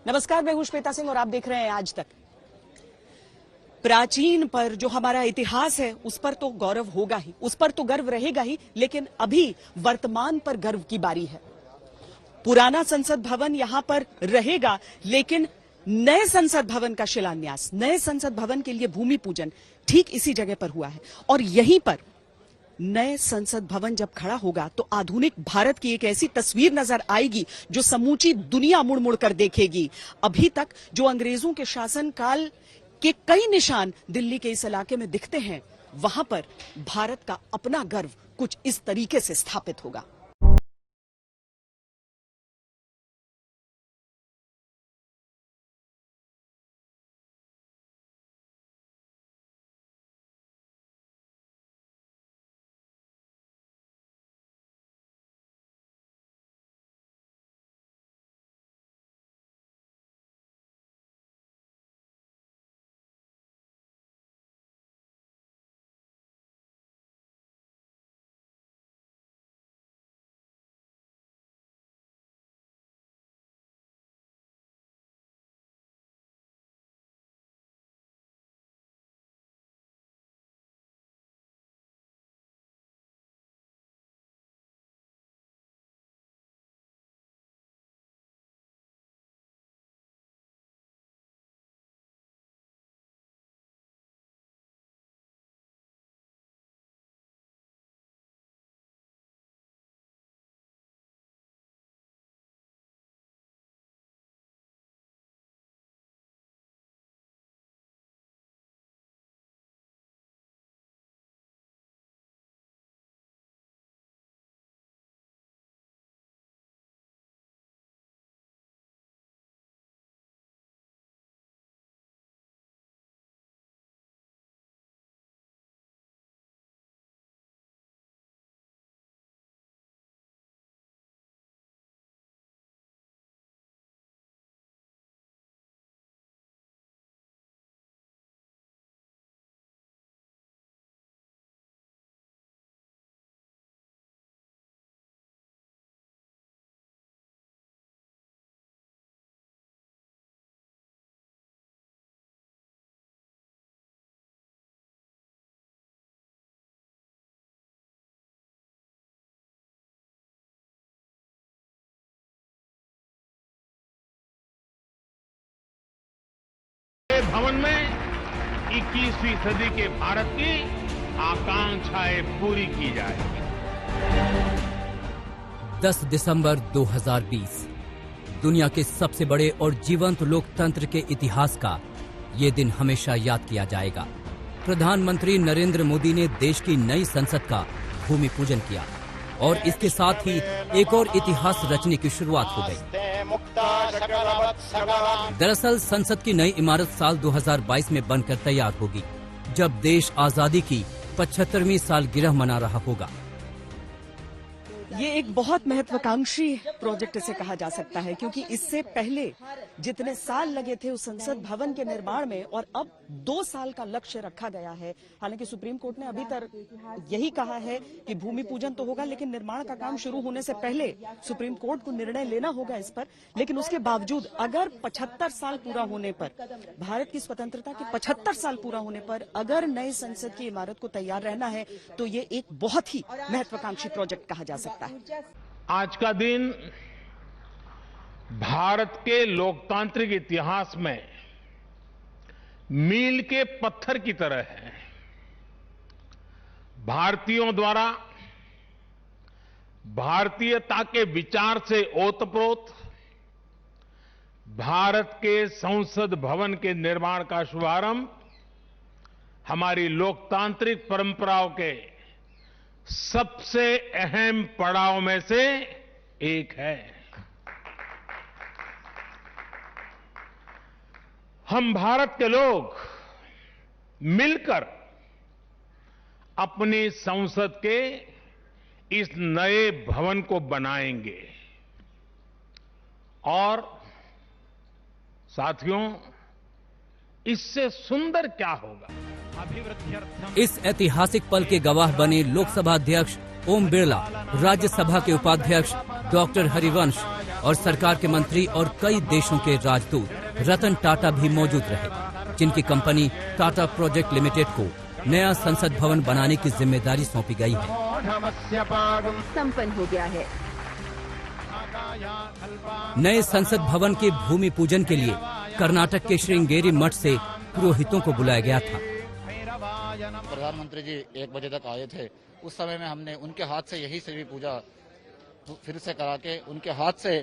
नमस्कार, मैं हूं श्वेता सिंह और आप देख रहे हैं आज तक। प्राचीन पर जो हमारा इतिहास है उस पर तो गौरव होगा ही, उस पर तो गर्व रहेगा ही, लेकिन अभी वर्तमान पर गर्व की बारी है। पुराना संसद भवन यहां पर रहेगा, लेकिन नए संसद भवन का शिलान्यास, नए संसद भवन के लिए भूमि पूजन ठीक इसी जगह पर हुआ है। और यहीं पर नए संसद भवन जब खड़ा होगा तो आधुनिक भारत की एक ऐसी तस्वीर नजर आएगी जो समूची दुनिया मुड़ मुड़ कर देखेगी। अभी तक जो अंग्रेजों के शासनकाल के कई निशान दिल्ली के इस इलाके में दिखते हैं, वहां पर भारत का अपना गर्व कुछ इस तरीके से स्थापित होगा। भवन में 21वीं सदी के भारत की आकांक्षाएं पूरी की जाएगी। 10 दिसंबर 2020 दुनिया के सबसे बड़े और जीवंत लोकतंत्र के इतिहास का ये दिन हमेशा याद किया जाएगा। प्रधानमंत्री नरेंद्र मोदी ने देश की नई संसद का भूमि पूजन किया और इसके साथ ही एक और इतिहास रचने की शुरुआत हो गई। दरअसल संसद की नई इमारत साल 2022 में बनकर तैयार होगी, जब देश आजादी की 75वीं सालगिरह मना रहा होगा। ये एक बहुत महत्वाकांक्षी प्रोजेक्ट इसे कहा जा सकता है, क्योंकि इससे पहले जितने साल लगे थे उस संसद भवन के निर्माण में, और अब 2 साल का लक्ष्य रखा गया है। हालांकि सुप्रीम कोर्ट ने अभी तक यही कहा है कि भूमि पूजन तो होगा, लेकिन निर्माण का काम शुरू होने से पहले सुप्रीम कोर्ट को निर्णय लेना होगा इस पर। लेकिन उसके बावजूद अगर 75 साल पूरा होने पर, भारत की स्वतंत्रता के 75 साल पूरा होने पर अगर नए संसद की इमारत को तैयार रहना है, तो ये एक बहुत ही महत्वाकांक्षी प्रोजेक्ट कहा जा सकता है। आज का दिन भारत के लोकतांत्रिक इतिहास में मील के पत्थर की तरह है। भारतीयों द्वारा भारतीयता के विचार से ओतप्रोत भारत के संसद भवन के निर्माण का शुभारंभ हमारी लोकतांत्रिक परंपराओं के सबसे अहम पड़ाव में से एक है। हम भारत के लोग मिलकर अपनी संसद के इस नए भवन को बनाएंगे। और साथियों, इससे सुंदर क्या होगा। इस ऐतिहासिक पल के गवाह बने लोकसभा अध्यक्ष ओम बिरला, राज्यसभा के उपाध्यक्ष डॉक्टर हरिवंश, और सरकार के मंत्री और कई देशों के राजदूत रतन टाटा भी मौजूद रहे, जिनकी कंपनी टाटा प्रोजेक्ट लिमिटेड को नया संसद भवन बनाने की जिम्मेदारी सौंपी गई है। संपन्न हो गया है। नए संसद भवन के भूमि पूजन के लिए कर्नाटक के श्रृंगेरी मठ से पुरोहितों को बुलाया गया था। प्रधानमंत्री जी 1 बजे तक आए थे। उस समय में हमने उनके हाथ से यही से भी पूजा फिर से करा के उनके हाथ से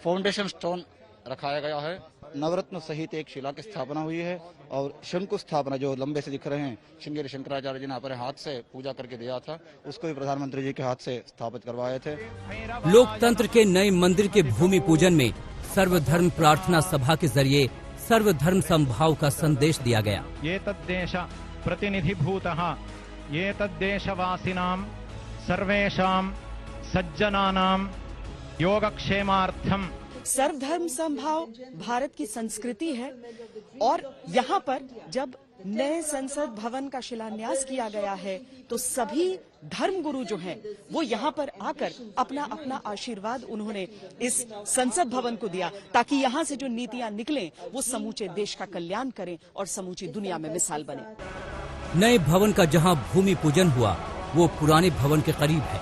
फाउंडेशन स्टोन रखाया गया है। नवरत्न सहित एक शिला की स्थापना हुई है और शंकु स्थापना जो लंबे से दिख रहे हैं श्रृंगेरी शंकराचार्य जी ने अपने हाथ से पूजा करके दिया था, उसको भी प्रधानमंत्री जी के हाथ से स्थापित करवाए थे। लोकतंत्र के नए मंदिर के भूमि पूजन में सर्वधर्म प्रार्थना सभा के जरिए सर्वधर्म समभाव का संदेश दिया गया। ये तद्देश प्रतिनिधिभूतः ये तद्देशवासिनां सर्वेषां सज्जनानां योगक्षेमार्थम। सर्वधर्म समभाव भारत की संस्कृति है और यहाँ पर जब नए संसद भवन का शिलान्यास किया गया है तो सभी धर्मगुरु जो हैं वो यहाँ पर आकर अपना अपना आशीर्वाद उन्होंने इस संसद भवन को दिया ताकि यहाँ से जो नीतियां निकलें वो समूचे देश का कल्याण करें और समूची दुनिया में मिसाल बने। नए भवन का जहाँ भूमि पूजन हुआ वो पुराने भवन के करीब है।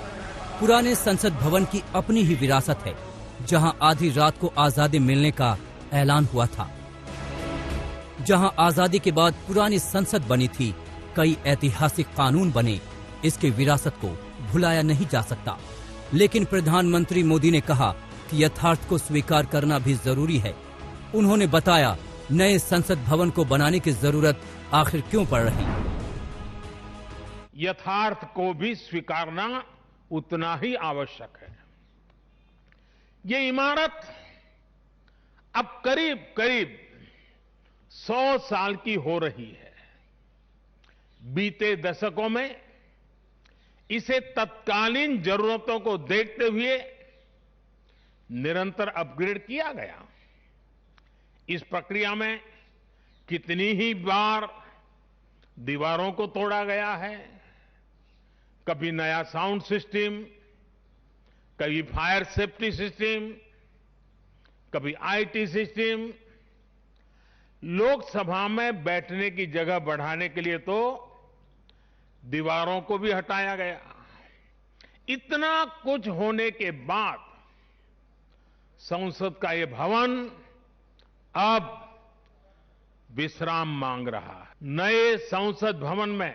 पुराने संसद भवन की अपनी ही विरासत है, जहां आधी रात को आजादी मिलने का ऐलान हुआ था। जहां आजादी के बाद पुरानी संसद बनी थी, कई ऐतिहासिक कानून बने, इसकी विरासत को भुलाया नहीं जा सकता। लेकिन प्रधानमंत्री मोदी ने कहा कि यथार्थ को स्वीकार करना भी जरूरी है। उन्होंने बताया नए संसद भवन को बनाने की जरूरत आखिर क्यों पड़ रही। यथार्थ को भी स्वीकारना उतना ही आवश्यक है। ये इमारत अब करीब करीब 100 साल की हो रही है। बीते दशकों में इसे तत्कालीन जरूरतों को देखते हुए निरंतर अपग्रेड किया गया। इस प्रक्रिया में कितनी ही बार दीवारों को तोड़ा गया है, कभी नया साउंड सिस्टम, कभी फायर सेफ्टी सिस्टम, कभी आईटी सिस्टम। लोकसभा में बैठने की जगह बढ़ाने के लिए तो दीवारों को भी हटाया गया। इतना कुछ होने के बाद संसद का ये भवन अब विश्राम मांग रहा है। नए संसद भवन में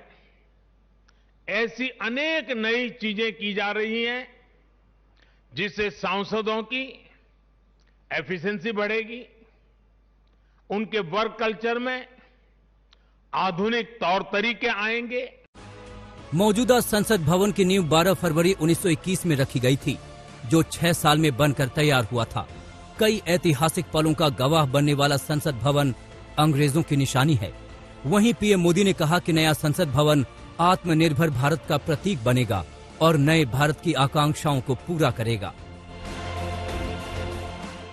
ऐसी अनेक नई चीजें की जा रही हैं जिससे सांसदों की एफिशिएंसी बढ़ेगी, उनके वर्क कल्चर में आधुनिक तौर तरीके आएंगे। मौजूदा संसद भवन की नींव 12 फरवरी 1921 में रखी गई थी, जो 6 साल में बनकर तैयार हुआ था। कई ऐतिहासिक पलों का गवाह बनने वाला संसद भवन अंग्रेजों की निशानी है। वहीं पीएम मोदी ने कहा कि नया संसद भवन आत्मनिर्भर भारत का प्रतीक बनेगा और नए भारत की आकांक्षाओं को पूरा करेगा।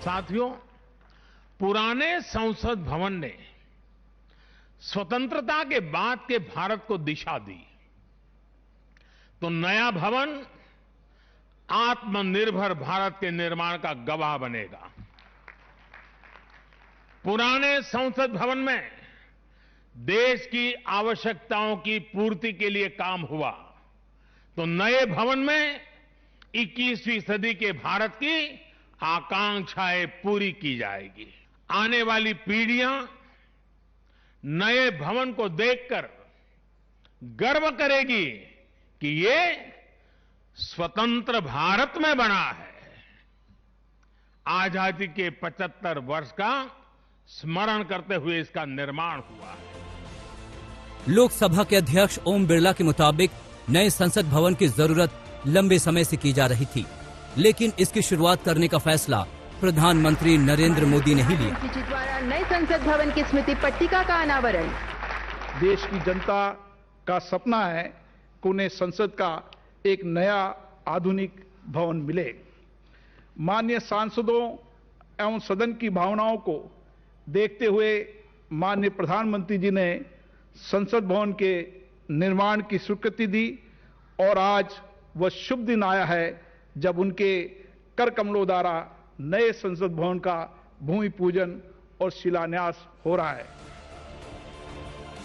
साथियों, पुराने संसद भवन ने स्वतंत्रता के बाद के भारत को दिशा दी, तो नया भवन आत्मनिर्भर भारत के निर्माण का गवाह बनेगा। पुराने संसद भवन में देश की आवश्यकताओं की पूर्ति के लिए काम हुआ, तो नए भवन में 21वीं सदी के भारत की आकांक्षाएं पूरी की जाएगी। आने वाली पीढ़ियां नए भवन को देखकर गर्व करेगी कि ये स्वतंत्र भारत में बना है। आजादी के 75 वर्ष का स्मरण करते हुए इसका निर्माण हुआ है। लोकसभा के अध्यक्ष ओम बिरला के मुताबिक नए संसद भवन की जरूरत लंबे समय से की जा रही थी, लेकिन इसकी शुरुआत करने का फैसला प्रधानमंत्री नरेंद्र मोदी ने ही लिया। द्वारा नए संसद भवन की स्मृति पट्टिका का अनावरण। देश की जनता का सपना है कि उन्हें संसद का एक नया आधुनिक भवन मिले। माननीय सांसदों एवं सदन की भावनाओं को देखते हुए माननीय प्रधानमंत्री जी ने संसद भवन के निर्माण की स्वीकृति दी और आज वह शुभ दिन आया है जब उनके कर कमलों द्वारा नए संसद भवन का भूमि पूजन और शिलान्यास हो रहा है।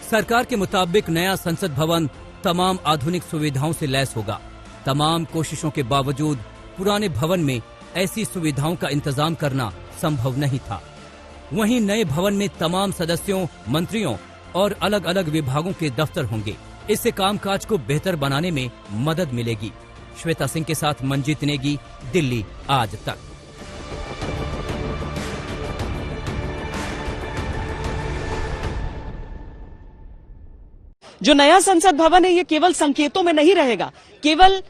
सरकार के मुताबिक नया संसद भवन तमाम आधुनिक सुविधाओं से लैस होगा। तमाम कोशिशों के बावजूद पुराने भवन में ऐसी सुविधाओं का इंतजाम करना संभव नहीं था। वहीं नए भवन में तमाम सदस्यों, मंत्रियों और अलग अलग विभागों के दफ्तर होंगे। इससे कामकाज को बेहतर बनाने में मदद मिलेगी। श्वेता सिंह के साथ मंजीत नेगी, दिल्ली आज तक। जो नया संसद भवन है ये केवल संकेतों में नहीं रहेगा, केवल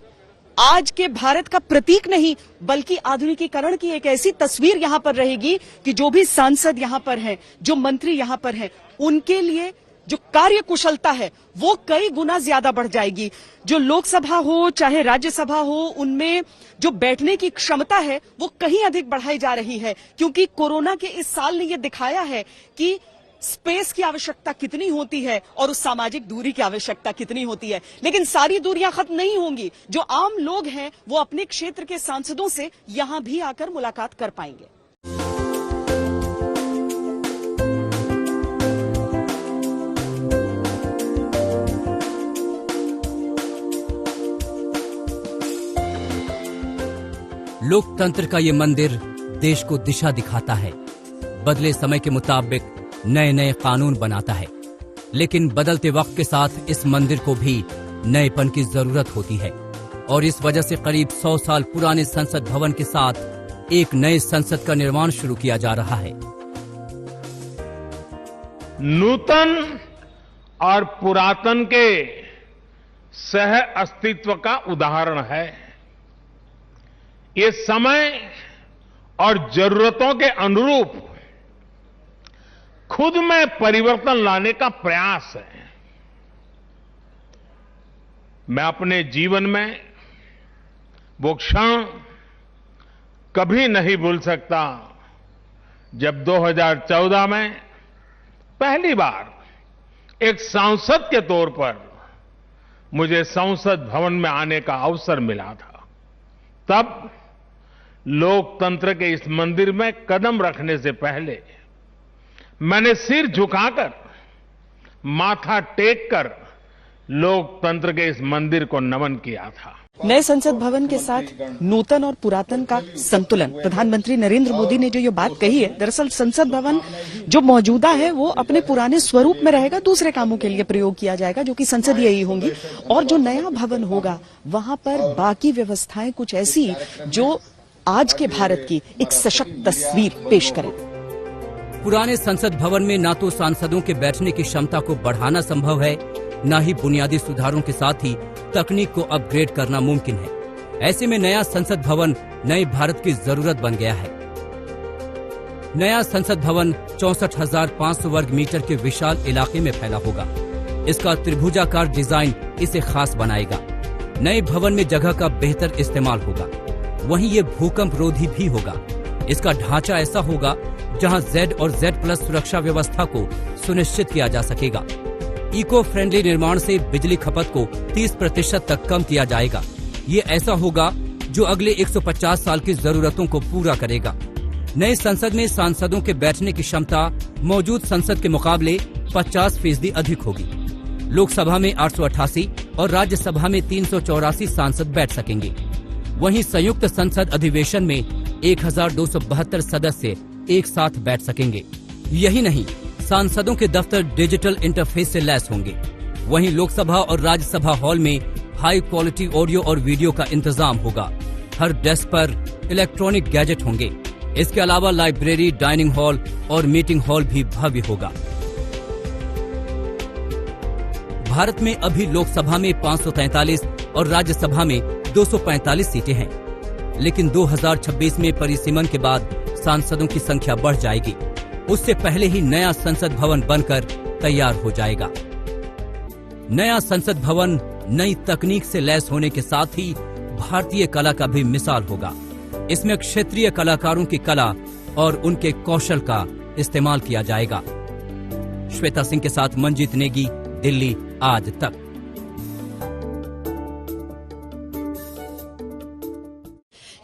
आज के भारत का प्रतीक नहीं बल्कि आधुनिकीकरण की एक ऐसी तस्वीर यहां पर रहेगी कि जो भी सांसद यहां पर हैं, जो मंत्री यहां पर हैं, उनके लिए जो कार्य कुशलता है वो कई गुना ज्यादा बढ़ जाएगी। जो लोकसभा हो चाहे राज्यसभा हो, उनमें जो बैठने की क्षमता है वो कहीं अधिक बढ़ाई जा रही है, क्योंकि कोरोना के इस साल ने ये दिखाया है कि स्पेस की आवश्यकता कितनी होती है और उस सामाजिक दूरी की आवश्यकता कितनी होती है। लेकिन सारी दूरियां खत्म नहीं होंगी। जो आम लोग हैं वो अपने क्षेत्र के सांसदों से यहां भी आकर मुलाकात कर पाएंगे। लोकतंत्र का ये मंदिर देश को दिशा दिखाता है, बदले समय के मुताबिक नए नए कानून बनाता है। लेकिन बदलते वक्त के साथ इस मंदिर को भी नएपन की जरूरत होती है और इस वजह से करीब 100 साल पुराने संसद भवन के साथ एक नए संसद का निर्माण शुरू किया जा रहा है। नूतन और पुरातन के सह अस्तित्व का उदाहरण है। ये समय और जरूरतों के अनुरूप खुद में परिवर्तन लाने का प्रयास है। मैं अपने जीवन में वो क्षण कभी नहीं भूल सकता जब 2014 में पहली बार एक सांसद के तौर पर मुझे संसद भवन में आने का अवसर मिला था। तब लोकतंत्र के इस मंदिर में कदम रखने से पहले मैंने सिर झुकाकर, माथा टेककर लोकतंत्र के इस मंदिर को नमन किया था। नए संसद भवन के साथ नूतन और पुरातन का संतुलन, प्रधानमंत्री नरेंद्र मोदी ने जो ये बात कही है, दरअसल संसद भवन जो मौजूदा है वो अपने पुराने स्वरूप में रहेगा, दूसरे कामों के लिए प्रयोग किया जाएगा जो कि संसदीय ही होंगी। और जो नया भवन होगा वहां पर बाकी व्यवस्थाएं कुछ ऐसी जो आज के भारत की एक सशक्त तस्वीर पेश करें। पुराने संसद भवन में ना तो सांसदों के बैठने की क्षमता को बढ़ाना संभव है, न ही बुनियादी सुधारों के साथ ही तकनीक को अपग्रेड करना मुमकिन है। ऐसे में नया संसद भवन नए भारत की जरूरत बन गया है। नया संसद भवन 64,500 वर्ग मीटर के विशाल इलाके में फैला होगा। इसका त्रिभुजाकार डिजाइन इसे खास बनाएगा। नए भवन में जगह का बेहतर इस्तेमाल होगा। वहीं ये भूकंप रोधी भी होगा। इसका ढांचा ऐसा होगा जहां Z और Z+ सुरक्षा व्यवस्था को सुनिश्चित किया जा सकेगा। इको फ्रेंडली निर्माण से बिजली खपत को 30% तक कम किया जाएगा। ये ऐसा होगा जो अगले 150 साल की जरूरतों को पूरा करेगा। नए संसद में सांसदों के बैठने की क्षमता मौजूद संसद के मुकाबले 50% अधिक होगी। लोकसभा में 888 और राज्यसभा में 384 सांसद बैठ सकेंगे। वहीं संयुक्त संसद अधिवेशन में 1272 सदस्य एक साथ बैठ सकेंगे। यही नहीं, सांसदों के दफ्तर डिजिटल इंटरफेस से लैस होंगे। वहीं लोकसभा और राज्यसभा हॉल में हाई क्वालिटी ऑडियो और वीडियो का इंतजाम होगा। हर डेस्क पर इलेक्ट्रॉनिक गैजेट होंगे। इसके अलावा लाइब्रेरी, डाइनिंग हॉल और मीटिंग हॉल भी भव्य होगा। भारत में अभी लोकसभा में 543 और राज्यसभा में 245 सीटें हैं, लेकिन 2026 में परिसीमन के बाद सांसदों की संख्या बढ़ जाएगी। उससे पहले ही नया संसद भवन बनकर तैयार हो जाएगा। नया संसद भवन नई तकनीक से लैस होने के साथ ही भारतीय कला का भी मिसाल होगा। इसमें क्षेत्रीय कलाकारों की कला और उनके कौशल का इस्तेमाल किया जाएगा। श्वेता सिंह के साथ मंजीत नेगी, दिल्ली आज तक।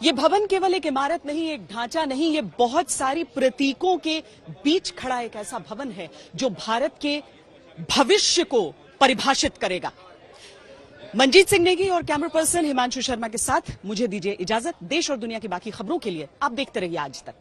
ये भवन केवल एक इमारत नहीं, एक ढांचा नहीं, ये बहुत सारी प्रतीकों के बीच खड़ा एक ऐसा भवन है जो भारत के भविष्य को परिभाषित करेगा। मंजीत सिंह नेगी और कैमरा पर्सन हिमांशु शर्मा के साथ मुझे दीजिए इजाजत। देश और दुनिया की बाकी खबरों के लिए आप देखते रहिए आज तक।